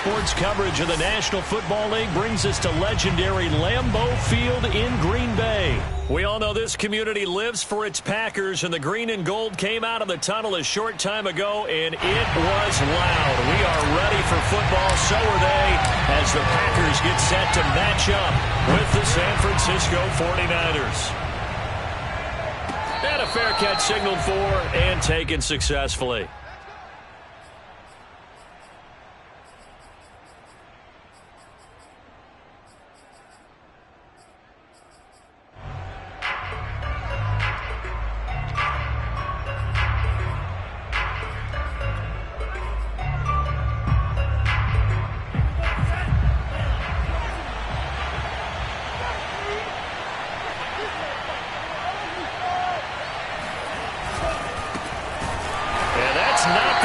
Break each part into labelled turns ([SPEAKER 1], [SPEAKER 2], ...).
[SPEAKER 1] Sports coverage of the National Football League brings us to legendary Lambeau Field in Green Bay. We all know this community lives for its Packers, and the green and gold came out of the tunnel a short time ago, and it was loud. We are ready for football, so are they, as the Packers get set to match up with the San Francisco 49ers. And a fair catch signaled for and taken successfully.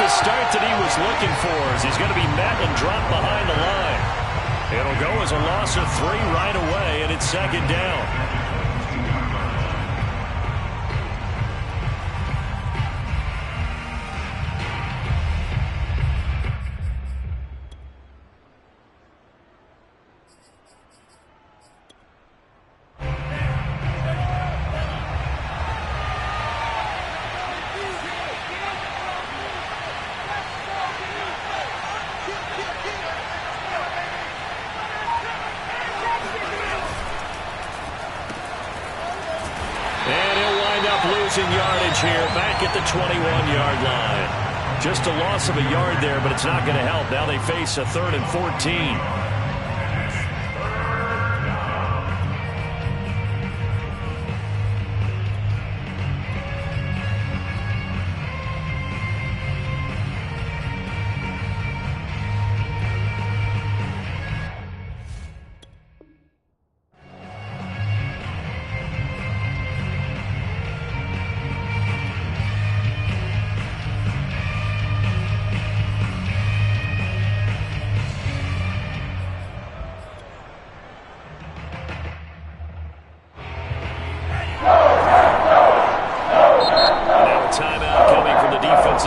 [SPEAKER 1] Start that he was looking for as he's going to be met and dropped behind the line. It'll go as a loss of 3 right away, and it's second down. Losing yardage here back at the 21-yard line. Just a loss of a yard there, but it's not going to help. Now they face a 3rd and 14.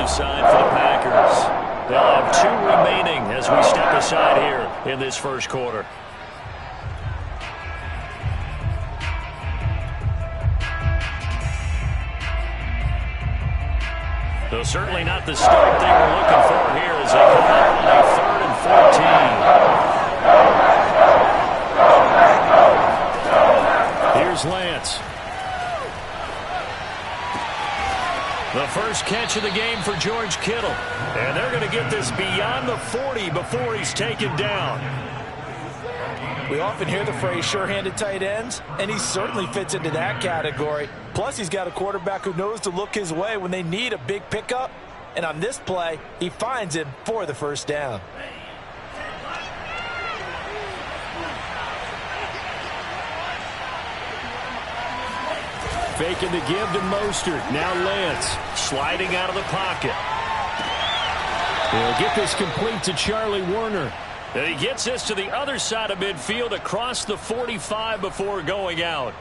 [SPEAKER 1] Side for the Packers. They'll have 2 remaining as we step aside here in this first quarter. Though certainly not the start they were looking for here as they come out on a 3rd and 14. Here's Lance. The first catch of the game for George Kittle. And they're going to get this beyond the 40 before he's taken down.
[SPEAKER 2] We often hear the phrase sure-handed tight ends, and he certainly fits into that category. Plus, he's got a quarterback who knows to look his way when they need a big pickup. And on this play, he finds him for the first down.
[SPEAKER 1] Faking the give to Mostert. Now Lance sliding out of the pocket. He'll get this complete to Charlie Warner. And he gets this to the other side of midfield across the 45 before going out.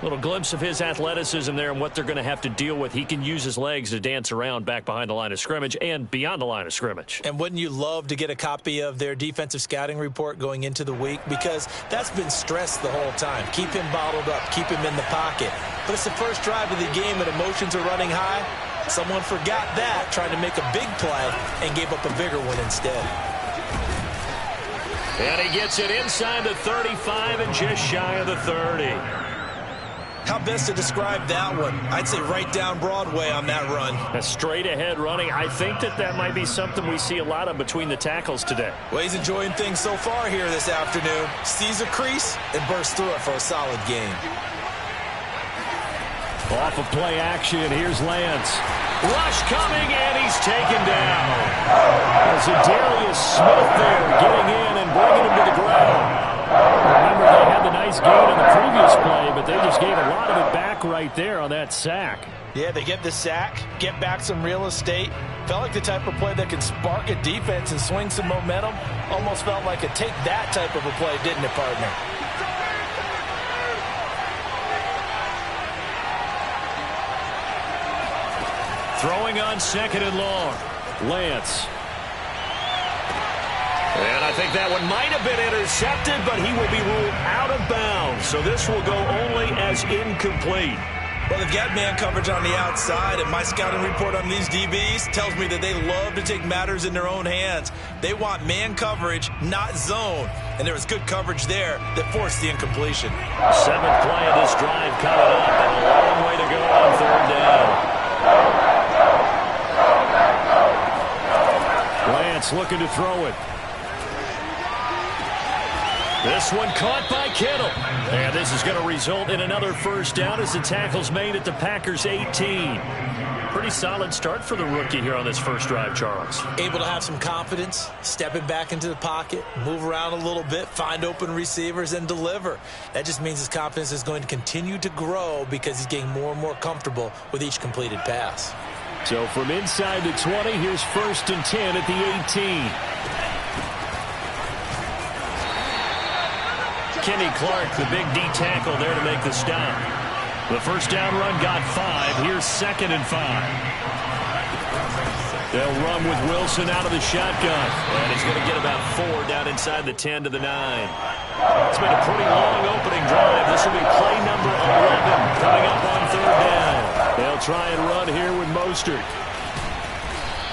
[SPEAKER 1] Little glimpse of his athleticism there and what they're going to have to deal with. He can use his legs to dance around back behind the line of scrimmage and beyond the line of scrimmage.
[SPEAKER 2] And wouldn't you love to get a copy of their defensive scouting report going into the week? Because that's been stressed the whole time. Keep him bottled up. Keep him in the pocket. But it's the first drive of the game and emotions are running high. Someone forgot that, trying to make a big play and gave up a bigger one instead.
[SPEAKER 1] And he gets it inside the 35 and just shy of the 30.
[SPEAKER 2] How best to describe that one? I'd say right down Broadway on that run.
[SPEAKER 1] A straight-ahead running. I think that might be something we see a lot of between the tackles today.
[SPEAKER 2] Well, he's enjoying things so far here this afternoon. Sees a crease and bursts through it for a solid game.
[SPEAKER 1] Off of play action, here's Lance. Rush coming, and he's taken down. As Darius Smith there getting in and bringing him to the ground. Remember, they had the nice gain on the previous play, but they just gave a lot of it back right there on that sack.
[SPEAKER 2] Yeah, they get the sack, get back some real estate. Felt like the type of play that can spark a defense and swing some momentum. Almost felt like a take that type of a play, didn't it, partner? Throwing on second and long. Lance.
[SPEAKER 1] think that one might have been intercepted, but he will be ruled out of bounds. So this will go only as incomplete.
[SPEAKER 2] Well, they've got man coverage on the outside, and my scouting report on these DBs tells me that they love to take matters in their own hands. They want man coverage, not zone. And there was good coverage there that forced the incompletion.
[SPEAKER 1] Seventh play of this drive coming up, and a long way to go on third down. Lance looking to throw it. This one caught by Kittle. And this is going to result in another first down as the tackle's made at the Packers 18. Pretty solid start for the rookie here on this first drive, Charles.
[SPEAKER 2] Able to have some confidence, stepping back into the pocket, move around a little bit, find open receivers, and deliver. That just means his confidence is going to continue to grow because he's getting more and more comfortable with each completed pass.
[SPEAKER 1] So from inside the 20, here's 1st and 10 at the 18. Kenny Clark, the big D tackle there to make the stop. The first down run got 5. Here's 2nd and 5. They'll run with Wilson out of the shotgun. And he's going to get about 4 down inside the 10 to the 9. It's been a pretty long opening drive. This will be play number 11 coming up on third down. They'll try and run here with Mostert.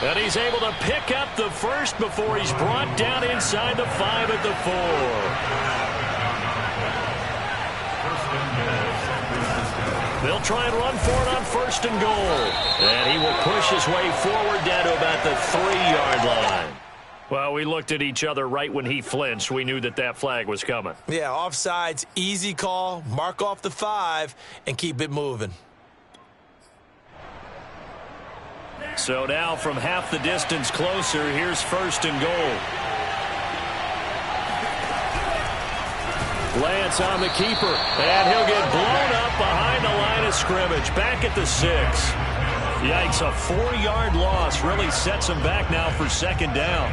[SPEAKER 1] And he's able to pick up the first before he's brought down inside the 5 at the 4. They'll try and run for it on 1st and goal. And he will push his way forward down to about the 3-yard line. Well, we looked at each other right when he flinched. We knew that that flag was coming.
[SPEAKER 2] Yeah, offsides, easy call, mark off the 5, and keep it moving.
[SPEAKER 1] So now from half the distance closer, here's 1st and goal. Lance on the keeper, and he'll get blown up behind the line of scrimmage. Back at the 6. Yikes, a 4-yard loss really sets him back now for 2nd down.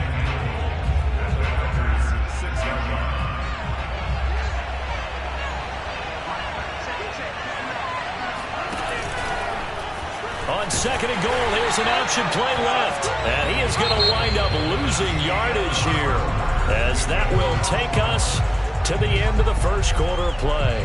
[SPEAKER 1] On 2nd and goal, here's an option play left. And he is going to wind up losing yardage here, as that will take us to the end of the first quarter of play.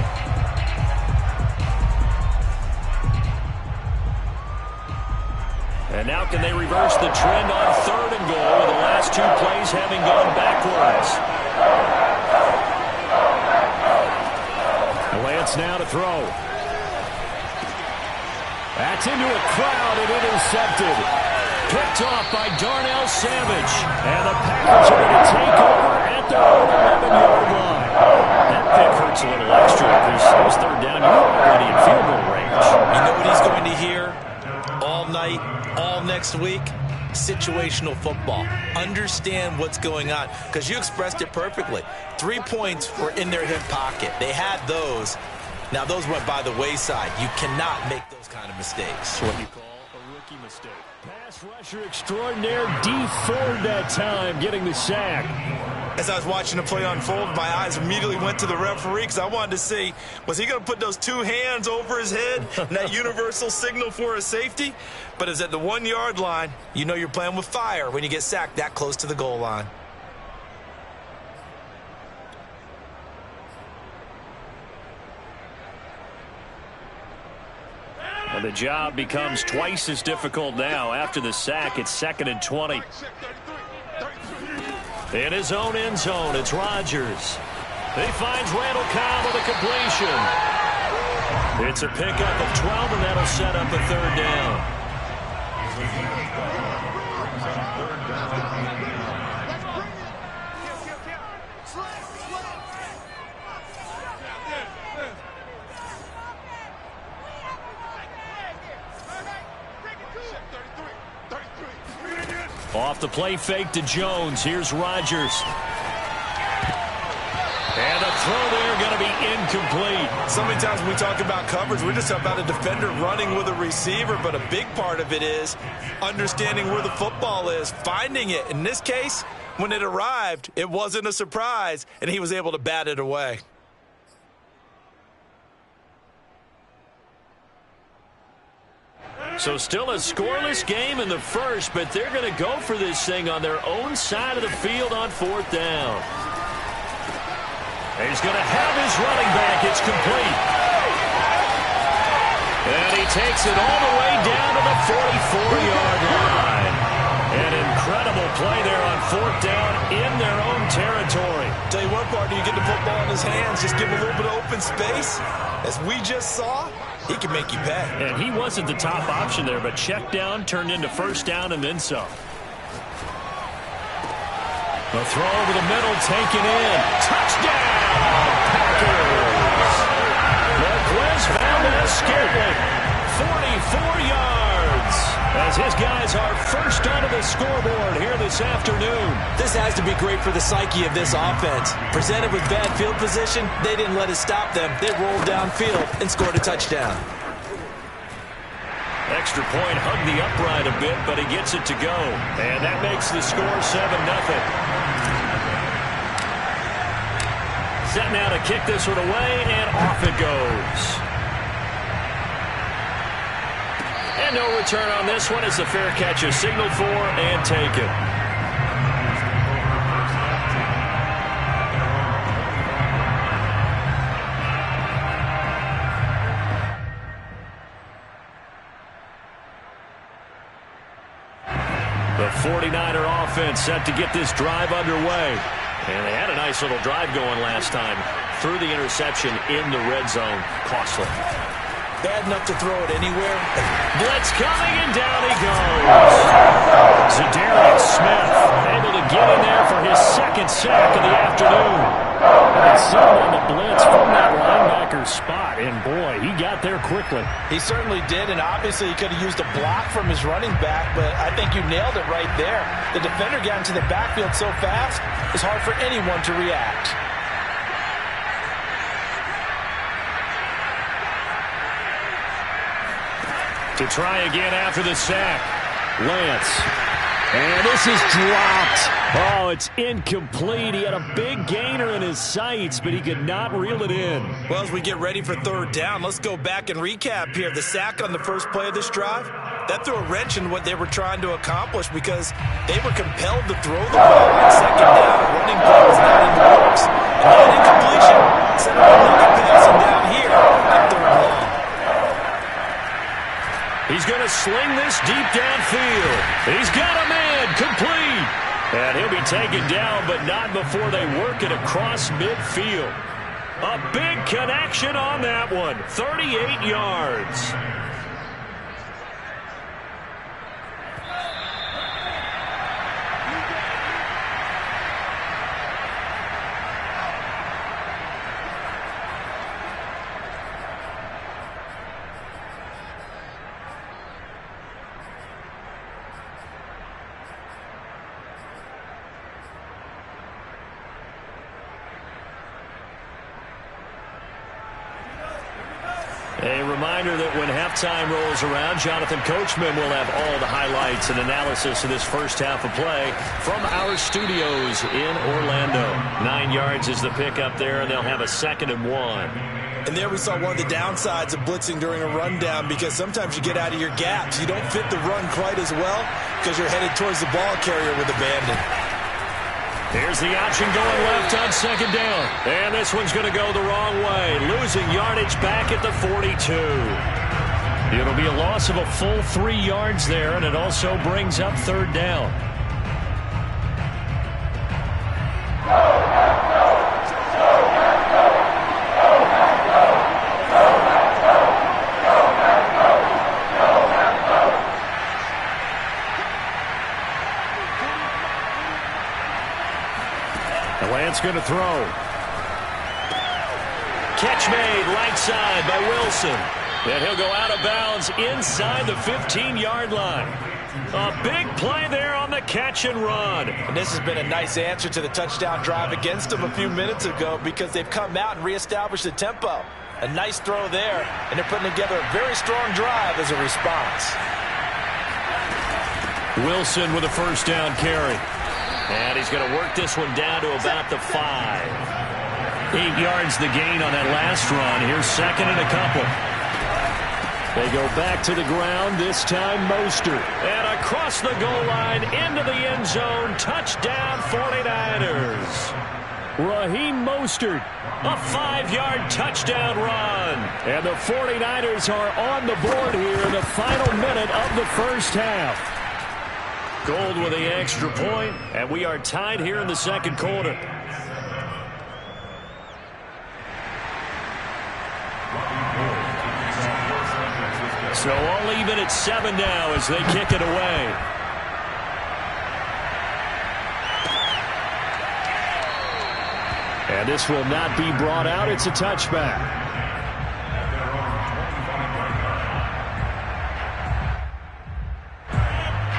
[SPEAKER 1] And now can they reverse the trend on 3rd and goal with the last 2 plays having gone backwards? Lance now to throw. That's into a crowd and intercepted. Picked off by Darnell Savage. And the Packers are going to take over at their 11-yard line. That pick hurts a little extra because it was 3rd down. You're already in field goal range.
[SPEAKER 2] You know what he's going to hear all night, all next week? Situational football. Understand what's going on, because you expressed it perfectly. 3 points were in their hip pocket. They had those. Now, those went by the wayside. You cannot make those kind of mistakes.
[SPEAKER 1] That's what you call a rookie mistake. Pass rusher extraordinaire, Dee Ford that time, getting the sack.
[SPEAKER 2] As I was watching the play unfold, my eyes immediately went to the referee because I wanted to see, was he going to put those 2 hands over his head and that universal signal for a safety? But it's at the 1-yard line. You know you're playing with fire when you get sacked that close to the goal line.
[SPEAKER 1] And the job becomes twice as difficult now. After the sack, it's 2nd and 20. In his own end zone, it's Rodgers. He finds Randall Cobb with a completion. It's a pickup of 12, and that'll set up a 3rd down. Off the play fake to Jones. Here's Rodgers. And the throw there going to be incomplete.
[SPEAKER 2] So many times when we talk about coverage, we're just about a defender running with a receiver, but a big part of it is understanding where the football is, finding it. In this case, when it arrived, it wasn't a surprise, and he was able to bat it away.
[SPEAKER 1] So still a scoreless game in the first, but they're going to go for this thing on their own side of the field on 4th down. He's going to have his running back. It's complete. And he takes it all the way down to the 44-yard line. An incredible play there on 4th down in their own territory.
[SPEAKER 2] Tell you what, partner, you get the football in his hands, just give him a little bit of open space. As we just saw, he can make you pay.
[SPEAKER 1] And he wasn't the top option there, but check down turned into 1st down and then some. The throw over the middle, taken in. Touchdown, Packers! Marquez Valdes-Scantling, 44 yards. As his guys are first onto the scoreboard here this afternoon.
[SPEAKER 2] This has to be great for the psyche of this offense. Presented with bad field position, they didn't let it stop them. They rolled downfield and scored a touchdown.
[SPEAKER 1] Extra point hugged the upright a bit, but he gets it to go. And that makes the score 7-0. Set now to kick this one away, and off it goes. And no return on this one as the fair catch is signaled for and taken. The 49er offense set to get this drive underway. And they had a nice little drive going last time. Through the interception in the red zone. Costly.
[SPEAKER 2] Bad enough to throw it anywhere.
[SPEAKER 1] Blitz coming, and down he goes. Zadarius Smith able to get in there for his 2nd sack of the afternoon. And set on the blitz from that linebacker spot. And boy, he got there quickly.
[SPEAKER 2] He certainly did, and obviously he could have used a block from his running back, but I think you nailed it right there. The defender got into the backfield so fast, it's hard for anyone to react.
[SPEAKER 1] To try again after the sack. Lance. And this is dropped. Oh, it's incomplete. He had a big gainer in his sights, but he could not reel it in.
[SPEAKER 2] Well, as we get ready for 3rd down, let's go back and recap here. The sack on the first play of this drive, that threw a wrench in what they were trying to accomplish because they were compelled to throw the ball on 2nd down. Running play was not in the works. And that incompletion set up another passing down here at 3rd down.
[SPEAKER 1] He's going to sling this deep downfield. He's got a man, complete. And he'll be taken down, but not before they work it across midfield. A big connection on that one, 38 yards. A reminder that when halftime rolls around, Jonathan Coachman will have all the highlights and analysis of this first half of play from our studios in Orlando. 9 yards is the pickup there, and they'll have a 2nd and 1.
[SPEAKER 2] And there we saw one of the downsides of blitzing during a rundown because sometimes you get out of your gaps. You don't fit the run quite as well because you're headed towards the ball carrier with abandon.
[SPEAKER 1] Here's the option going left on 2nd down. And this one's going to go the wrong way. Losing yardage back at the 42. It'll be a loss of a full 3 yards there, and it also brings up 3rd down. Lance going to throw. Catch made right side by Wilson. And he'll go out of bounds inside the 15-yard line. A big play there on the catch and run.
[SPEAKER 2] And this has been a nice answer to the touchdown drive against them a few minutes ago because they've come out and reestablished the tempo. A nice throw there, and they're putting together a very strong drive as a response.
[SPEAKER 1] Wilson with a 1st down carry. And he's going to work this one down to about the 5. 8 yards the gain on that last run. Here's 2nd and a couple. They go back to the ground, this time Mostert. And across the goal line, into the end zone, touchdown 49ers. Raheem Mostert, a 5-yard touchdown run. And the 49ers are on the board here in the final minute of the first half. Gold with the extra point, and we are tied here in the second quarter. So all even at 7 now as they kick it away. And this will not be brought out. It's a touchback.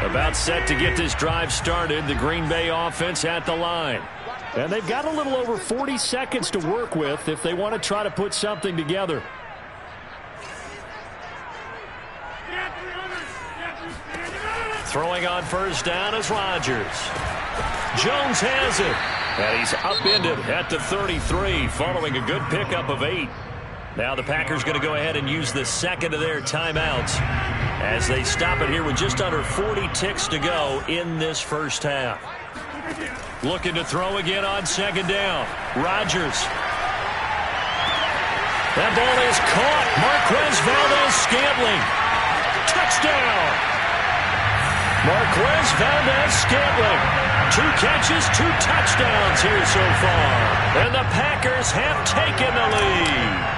[SPEAKER 1] About set to get this drive started. The Green Bay offense at the line. And they've got a little over 40 seconds to work with if they want to try to put something together. Throwing on first down is Rodgers. Jones has it. And he's upended at the 33 following a good pickup of 8. Now the Packers going to go ahead and use the second of their timeouts as they stop it here with just under 40 ticks to go in this first half. Looking to throw again on second down. Rodgers. That ball is caught. Marquez Valdes-Scantling. Touchdown. Marquez Valdes-Scantling. 2 catches, 2 touchdowns here so far. And the Packers have taken the lead.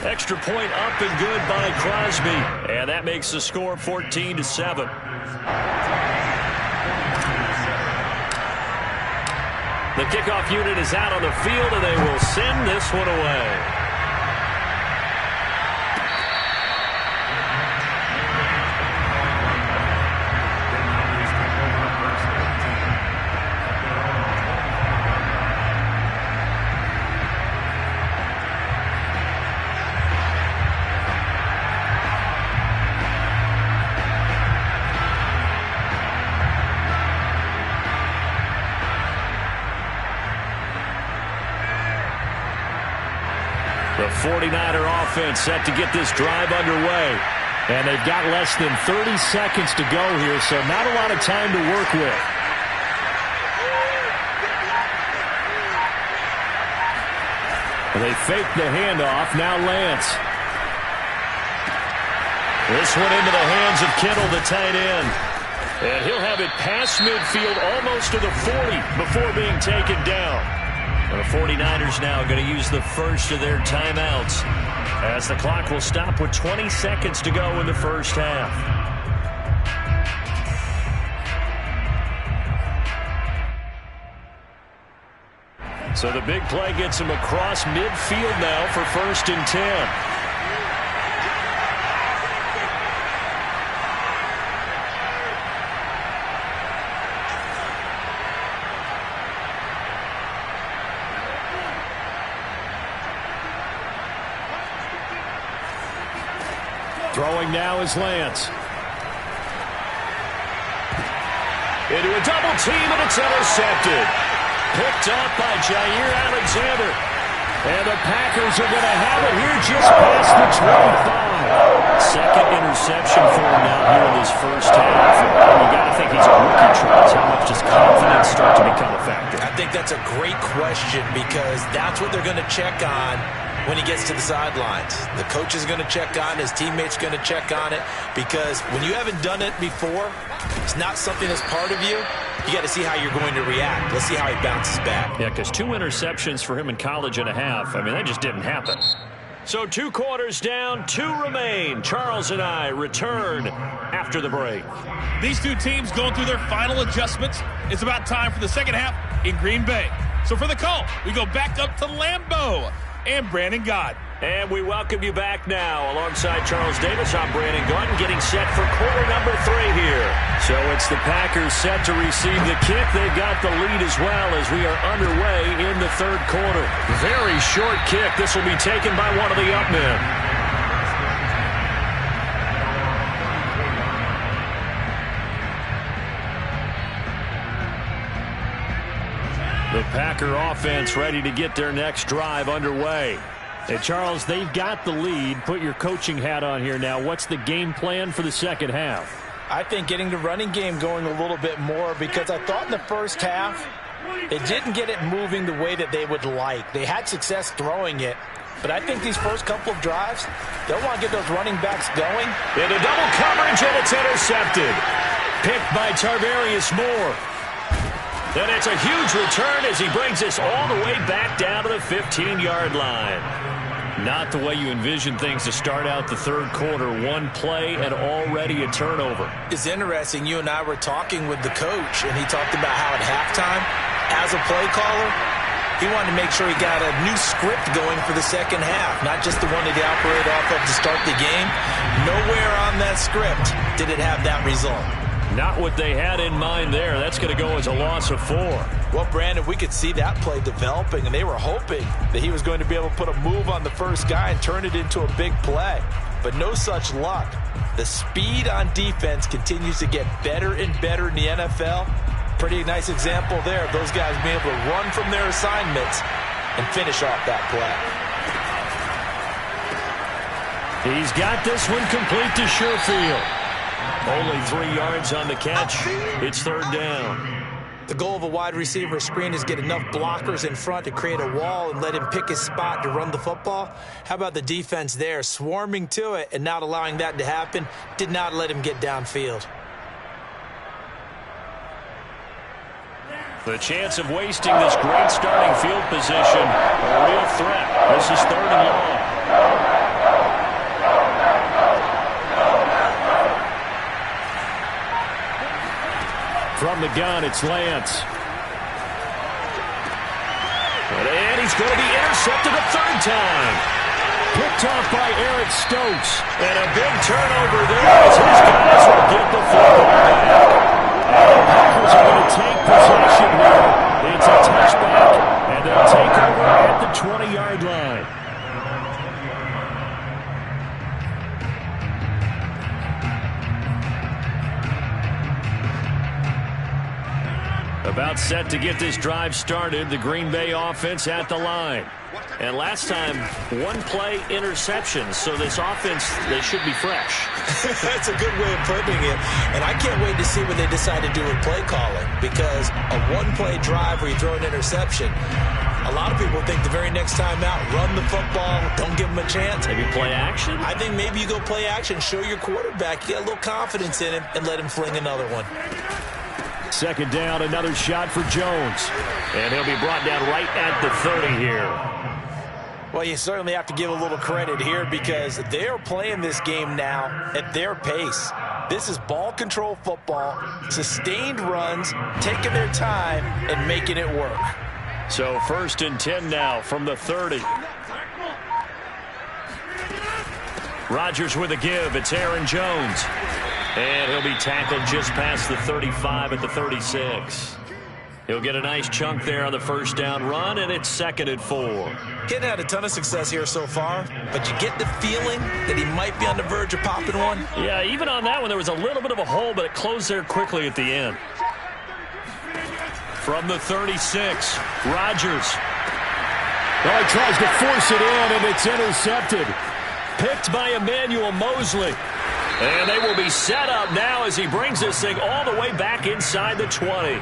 [SPEAKER 1] Extra point up and good by Crosby. And that makes the score 14-7. The kickoff unit is out on the field, and they will send this one away. The 49er offense set to get this drive underway. And they've got less than 30 seconds to go here, so not a lot of time to work with. They fake the handoff. Now Lance. This one into the hands of Kittle, the tight end. And he'll have it past midfield almost to the 40 before being taken down. The 49ers now going to use the first of their timeouts as the clock will stop with 20 seconds to go in the first half. So the big play gets him across midfield now for 1st and 10. Throwing now is Lance. Into a double team, and it's intercepted. Picked up by Jair Alexander. And the Packers are going to have it here just past the 25. Second interception for him now here in this first half. You got to think he's a rookie, Travis. How much does confidence start to become a factor?
[SPEAKER 2] I think that's a great question because that's what they're going to check on when he gets to the sidelines. The coach is going to check on, his teammates going to check on it, because when you haven't done it before, it's not something that's part of you. You got to see how you're going to react. Let's see how he bounces back.
[SPEAKER 1] Yeah, because 2 interceptions for him in college and a half. I mean, that just didn't happen. So 2 quarters down, 2 remain. Charles and I return after the break.
[SPEAKER 3] These 2 teams going through their final adjustments. It's about time for the second half in Green Bay. So for the call, we go back up to Lambeau and Brandon Gaudin.
[SPEAKER 1] And we welcome you back now. Alongside Charles Davis, I'm Brandon Gaudin, getting set for quarter number 3 here. So it's the Packers set to receive the kick. They've got the lead as well as we are underway in the third quarter. Very short kick. This will be taken by one of the up men. The Packer offense ready to get their next drive underway. Hey, Charles, they've got the lead. Put your coaching hat on here now. What's the game plan for the second half?
[SPEAKER 2] I think getting the running game going a little bit more, because I thought in the first half it didn't get it moving the way that they would like. They had success throwing it, but I think these first couple of drives, they'll want to get those running backs going.
[SPEAKER 1] Into double coverage, and it's intercepted. Picked by Tarvarius Moore. And it's a huge return as he brings us all the way back down to the 15-yard line. Not the way you envision things to start out the third quarter. One play and already a turnover.
[SPEAKER 2] It's interesting. You and I were talking with the coach, and he talked about how at halftime, as a play caller, he wanted to make sure he got a new script going for the second half, not just the one that he operated off of to start the game. Nowhere on that script did it have that result.
[SPEAKER 1] Not what they had in mind there. That's going to go as a loss of 4.
[SPEAKER 2] Well, Brandon, we could see that play developing, and they were hoping that he was going to be able to put a move on the first guy and turn it into a big play. But no such luck. The speed on defense continues to get better and better in the NFL. Pretty nice example there of those guys being able to run from their assignments and finish off that
[SPEAKER 1] play. He's got this one complete to Sherfield. Only 3 yards on the catch. It's third down.
[SPEAKER 2] The goal of a wide receiver screen is get enough blockers in front to create a wall and let him pick his spot to run the football. How about the defense there, swarming to it and not allowing that to happen? Did not let him get downfield.
[SPEAKER 1] The chance of wasting this great starting field position, a real threat. This is third and long. From the gun, it's Lance. And he's going to be intercepted a third time. Picked off by Eric Stokes. And a big turnover there as his guys will get the football back. And the Packers are going to take possession here. It's a touchback, and they'll take over at the 20-yard line. About set to get this drive started, the Green Bay offense at the line. And last time, one play interception, so this offense, they should be fresh.
[SPEAKER 2] That's a good way of putting it. And I can't wait to see what they decide to do with play calling, because a one-play drive where you throw an interception, a lot of people think the very next time out, run the football, don't give them a chance.
[SPEAKER 1] Maybe play action?
[SPEAKER 2] I think maybe you go play action, show your quarterback, you get a little confidence in him, and let him fling another one.
[SPEAKER 1] Second down, another shot for Jones. And he'll be brought down right at the 30 here.
[SPEAKER 2] Well, you certainly have to give a little credit here because they're playing this game now at their pace. This is ball control football, sustained runs, taking their time and making it work.
[SPEAKER 1] So 1st and 10 now from the 30. Rodgers with a give. It's Aaron Jones. And he'll be tackled just past the 35 at the 36. He'll get a nice chunk there on the first down run, and it's 2nd and 4.
[SPEAKER 2] Hadn't had a ton of success here so far, but you get the feeling that he might be on the verge of popping one.
[SPEAKER 1] Yeah, even on that one, there was a little bit of a hole, but it closed there quickly at the end. From the 36, Rodgers. Well, he tries to force it in, and it's intercepted. Picked by Emmanuel Mosley. And they will be set up now as he brings this thing all the way back inside the 20.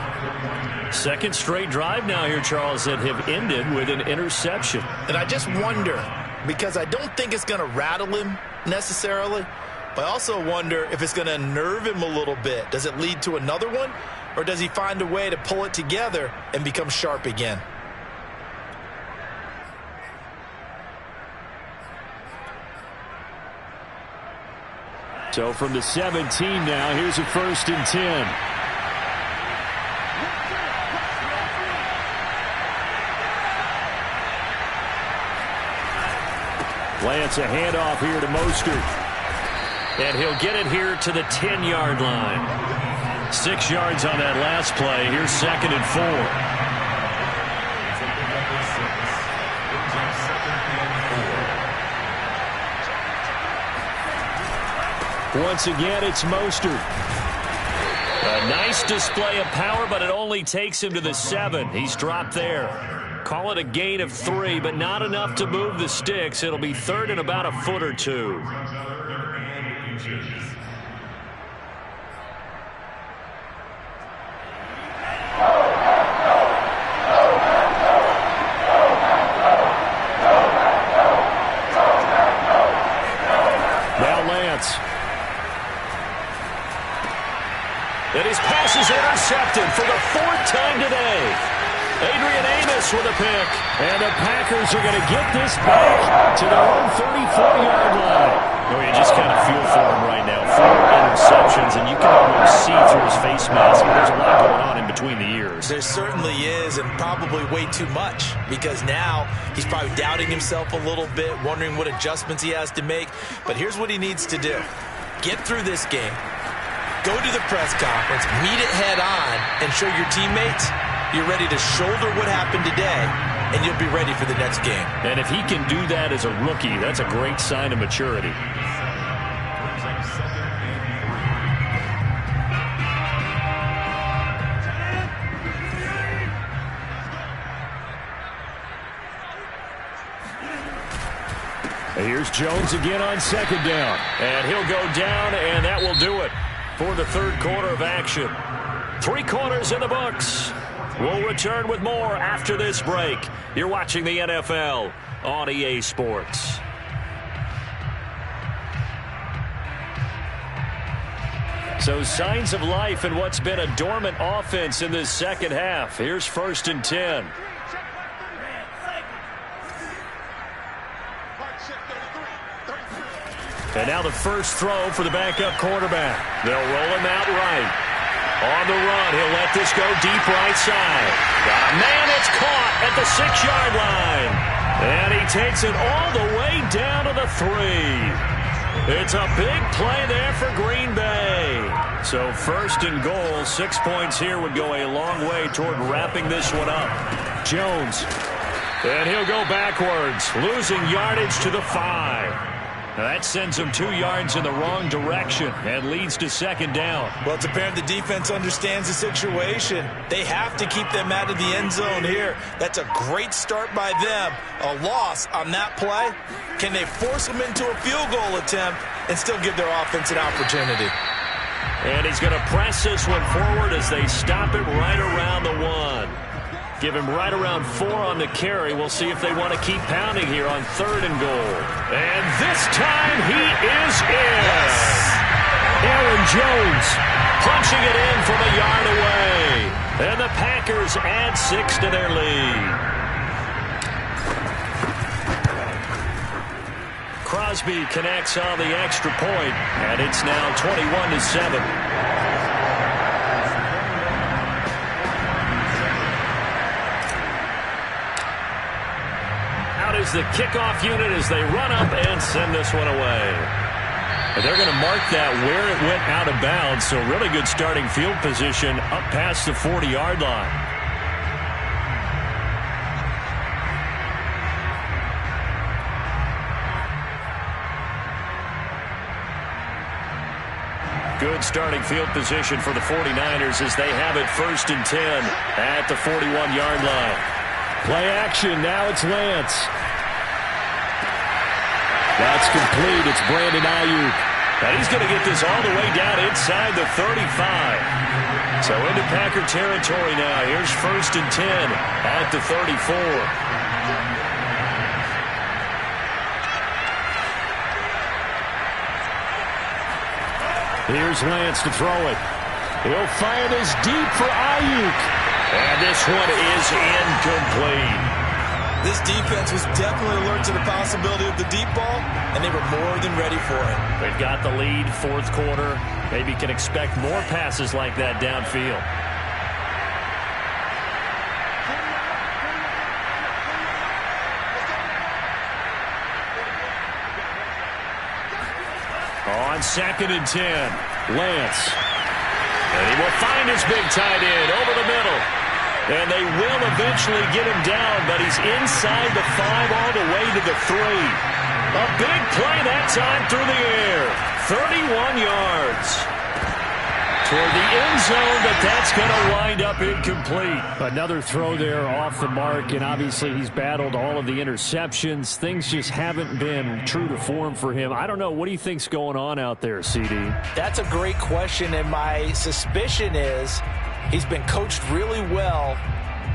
[SPEAKER 1] Second straight drive now here, Charles, that have ended with an interception.
[SPEAKER 4] And I just wonder, because I don't think it's going to rattle him necessarily, but I also wonder if it's going to unnerve him a little bit. Does it lead to another one, or does he find a way to pull it together and become sharp again?
[SPEAKER 1] So from the 17 now, here's a 1st and 10. Lance, a handoff here to Mostert. And he'll get it here to the 10-yard line. 6 yards on that last play. Here's 2nd and 4. Once again, it's Mostert. A nice display of power, but it only takes him to the 7. He's dropped there. Call it a gain of 3, but not enough to move the sticks. It'll be third and about a foot or two. And his pass is intercepted for the 4th time today. Adrian Amos with a pick. And the Packers are going to get this back to their own 34-yard line. Oh, you just kind of feel for him right now. 4 interceptions, and you can almost see through his face mask. There's a lot going on in between the ears.
[SPEAKER 2] There certainly is, and probably way too much, because now he's probably doubting himself a little bit, wondering what adjustments he has to make. But here's what he needs to do. Get through this game. Go to the press conference, meet it head on, and show your teammates you're ready to shoulder what happened today, and you'll be ready for the next game.
[SPEAKER 1] And if he can do that as a rookie, that's a great sign of maturity. Here's Jones again on 2nd down. And he'll go down, and that will do it for the 3rd quarter of action. 3 quarters in the books. We'll return with more after this break. You're watching the NFL on EA Sports. So signs of life in what's been a dormant offense in this second half. Here's 1st and 10. And now the first throw for the backup quarterback. They'll roll him out right. On the run, he'll let this go deep right side. Got a man, it's caught at the 6-yard line. And he takes it all the way down to the 3. It's a big play there for Green Bay. So 1st and goal, 6 points here would go a long way toward wrapping this one up. Jones. And he'll go backwards, losing yardage to the 5. Now that sends him 2 yards in the wrong direction and leads to 2nd down.
[SPEAKER 2] Well, it's apparent the defense understands the situation. They have to keep them out of the end zone here. That's a great start by them. A loss on that play. Can they force them into a field goal attempt and still give their offense an opportunity?
[SPEAKER 1] And he's going to press this one forward as they stop it right around the 1. Give him right around 4 on the carry. We'll see if they want to keep pounding here on 3rd and goal. And this time he is in. Yes. Aaron Jones punching it in from a yard away. And the Packers add 6 to their lead. Crosby connects on the extra point, and it's now 21-7. Is the kickoff unit as they run up and send this one away. And they're going to mark that where it went out of bounds, so really good starting field position up past the 40-yard line. Good starting field position for the 49ers as they have it 1st and 10 at the 41-yard line. Play action, now it's Lance. That's complete. It's Brandon Ayuk. And he's going to get this all the way down inside the 35. So into Packer territory now. Here's 1st and 10 at the 34. Here's Lance to throw it. He'll fire this deep for Ayuk. And this one is incomplete.
[SPEAKER 2] This defense was definitely alert to the possibility of the deep ball, and they were more than ready for it.
[SPEAKER 1] They've got the lead, 4th quarter. Maybe can expect more passes like that downfield. On 2nd and 10, Lance. And he will find his big tight end over the middle. And they will eventually get him down, but he's inside the 5 all the way to the 3. A big play that time through the air. 31 yards. toward the end zone, but that's going to wind up incomplete.
[SPEAKER 5] Another throw there off the mark, and obviously he's battled all of the interceptions. Things just haven't been true to form for him. I don't know. What do you think's going on out there, CD?
[SPEAKER 2] That's a great question, and my suspicion is he's been coached really well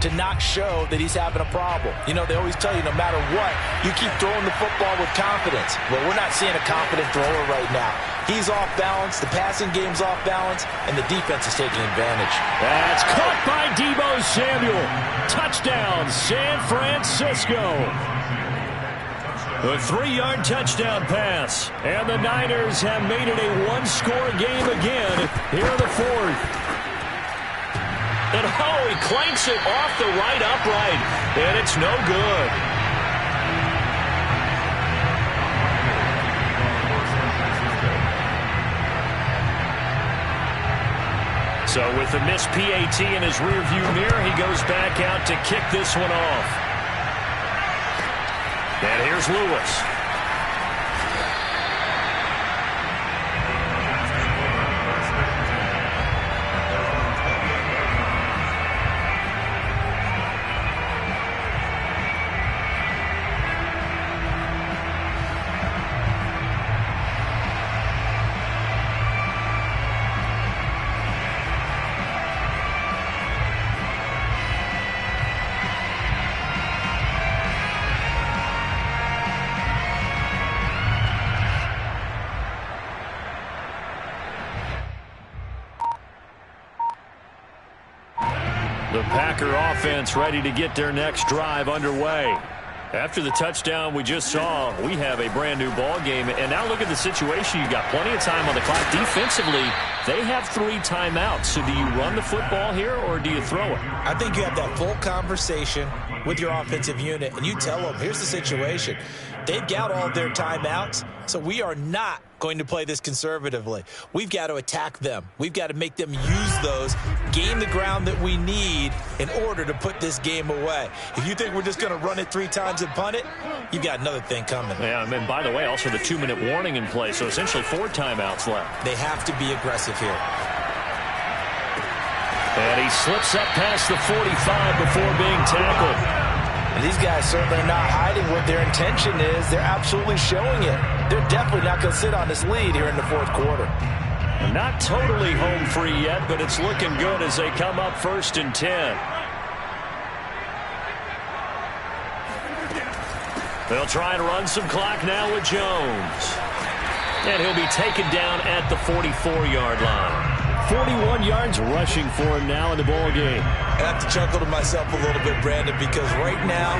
[SPEAKER 2] to not show that he's having a problem. You know, they always tell you no matter what, you keep throwing the football with confidence. Well, we're not seeing a confident thrower right now. He's off balance, the passing game's off balance, and the defense is taking advantage.
[SPEAKER 1] That's caught by Deebo Samuel. Touchdown, San Francisco. A 3-yard touchdown pass. And the Niners have made it a one-score game again here in the fourth. And oh, he clanks it off the right upright. And it's no good. So with the missed PAT in his rearview mirror, he goes back out to kick this one off. And here's Lewis. The Packer offense ready to get their next drive underway. After the touchdown we just saw, we have a brand new ball game. And now look at the situation. You got plenty of time on the clock. Defensively, they have 3 timeouts. So do you run the football here or do you throw it?
[SPEAKER 2] I think you have that full conversation with your offensive unit, and you tell them, here's the situation. They've got all their timeouts, so we are not going to play this conservatively. We've got to attack them. We've got to make them use those, gain the ground that we need in order to put this game away. If you think we're just going to run it 3 times and punt it, you've got another thing coming.
[SPEAKER 1] Yeah, and by the way, also the 2-minute warning in play, so essentially 4 timeouts left.
[SPEAKER 2] They have to be aggressive here.
[SPEAKER 1] And he slips up past the 45 before being tackled.
[SPEAKER 2] And these guys certainly are not hiding what their intention is. They're absolutely showing it. They're definitely not going to sit on this lead here in the fourth quarter.
[SPEAKER 1] Not totally home free yet, but it's looking good as they come up 1st and 10. They'll try and run some clock now with Jones. And he'll be taken down at the 44-yard line.
[SPEAKER 5] 41 yards rushing for him now in the ball game.
[SPEAKER 2] I have to chuckle to myself a little bit, Brandon, because right now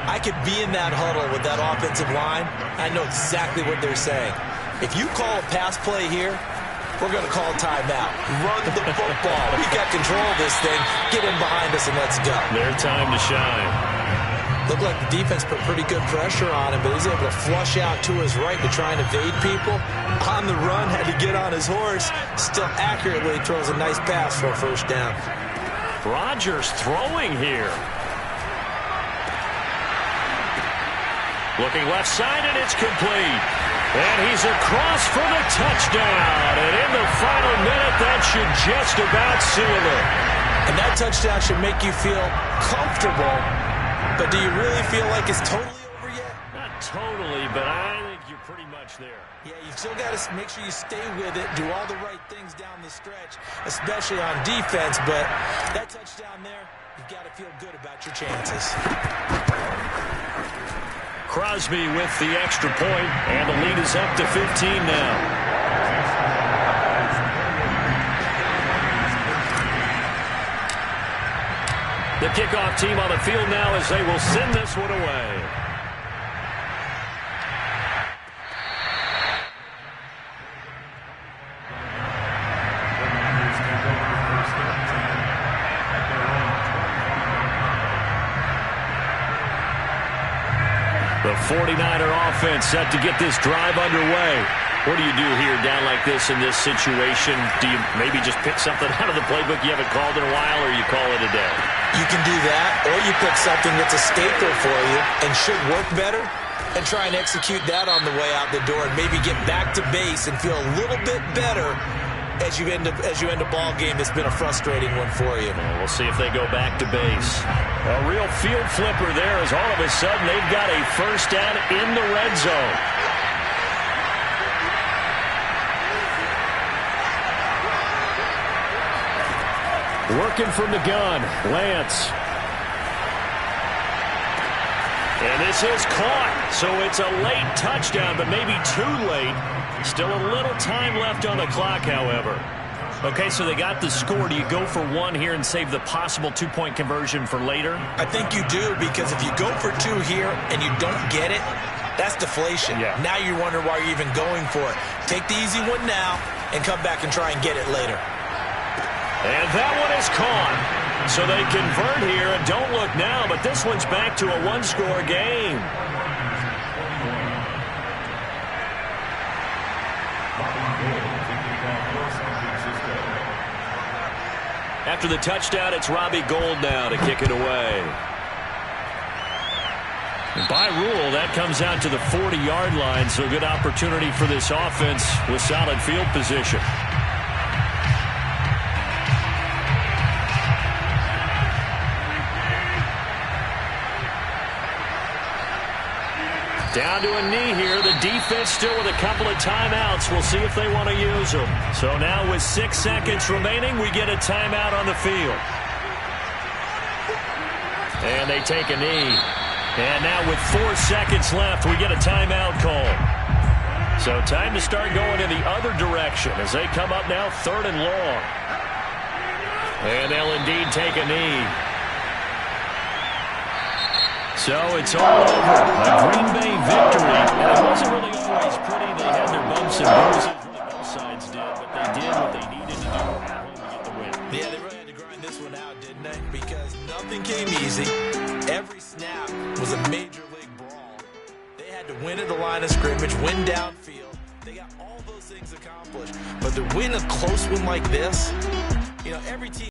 [SPEAKER 2] I could be in that huddle with that offensive line. I know exactly what they're saying. If you call a pass play here, we're going to call timeout. Run the football. We've got control of this thing. Get in behind us and let's go.
[SPEAKER 1] Their time to shine.
[SPEAKER 2] Looked like the defense put pretty good pressure on him, but he's able to flush out to his right to try and evade people. On the run, had to get on his horse. Still accurately throws a nice pass for a 1st down.
[SPEAKER 1] Rodgers throwing here. Looking left side, and it's complete. And he's across for the touchdown. And in the final minute, that should just about seal it.
[SPEAKER 2] And that touchdown should make you feel comfortable. But do you really feel like it's totally over yet?
[SPEAKER 1] Not totally, but I think you're pretty much there.
[SPEAKER 2] Yeah, you've still got to make sure you stay with it, do all the right things down the stretch, especially on defense. But that touchdown there, you've got to feel good about your chances.
[SPEAKER 1] Crosby with the extra point, and the lead is up to 15 now. The kickoff team on the field now as they will send this one away. The 49er offense set to get this drive underway. What do you do here down like this in this situation? Do you maybe just pick something out of the playbook you haven't called in a while, or you call it a day?
[SPEAKER 2] You can do that, or you pick something that's a staple for you and should work better and try and execute that on the way out the door and maybe get back to base and feel a little bit better as you end a ball game that's been a frustrating one for you.
[SPEAKER 1] We'll see if they go back to base. A real field flipper there as all of a sudden they've got a first down in the red zone. Working from the gun, Lance. And this is caught, so it's a late touchdown, but maybe too late. Still a little time left on the clock, however. Okay, so they got the score. Do you go for one here and save the possible two-point conversion for later?
[SPEAKER 2] I think you do, because if you go for two here and you don't get it, that's deflation.
[SPEAKER 1] Yeah.
[SPEAKER 2] Now you wonder why you're even going for it. Take the easy one now and come back and try and get it later.
[SPEAKER 1] And that one is caught. So they convert here, and don't look now, but this one's back to a one-score game. After the touchdown, it's Robbie Gould now to kick it away. By rule, that comes out to the 40-yard line, so a good opportunity for this offense with solid field position. Down to a knee here. The defense still with a couple of timeouts. We'll see if they want to use them. So now with 6 seconds remaining, we get a timeout on the field. And they take a knee. And now with 4 seconds left, we get a timeout call. So time to start going in the other direction as they come up now 3rd and long. And they'll indeed take a knee. So it's all over. A Green Bay victory. And it wasn't really always pretty. They had their bumps and bruises. Both sides did, but they did what they needed to do at home to get the win.
[SPEAKER 2] Yeah, they really had to grind this one out, didn't they? Because nothing came easy. Every snap was a major league brawl. They had to win at the line of scrimmage, win downfield. They got all those things accomplished. But to win a close one like this, you know, every team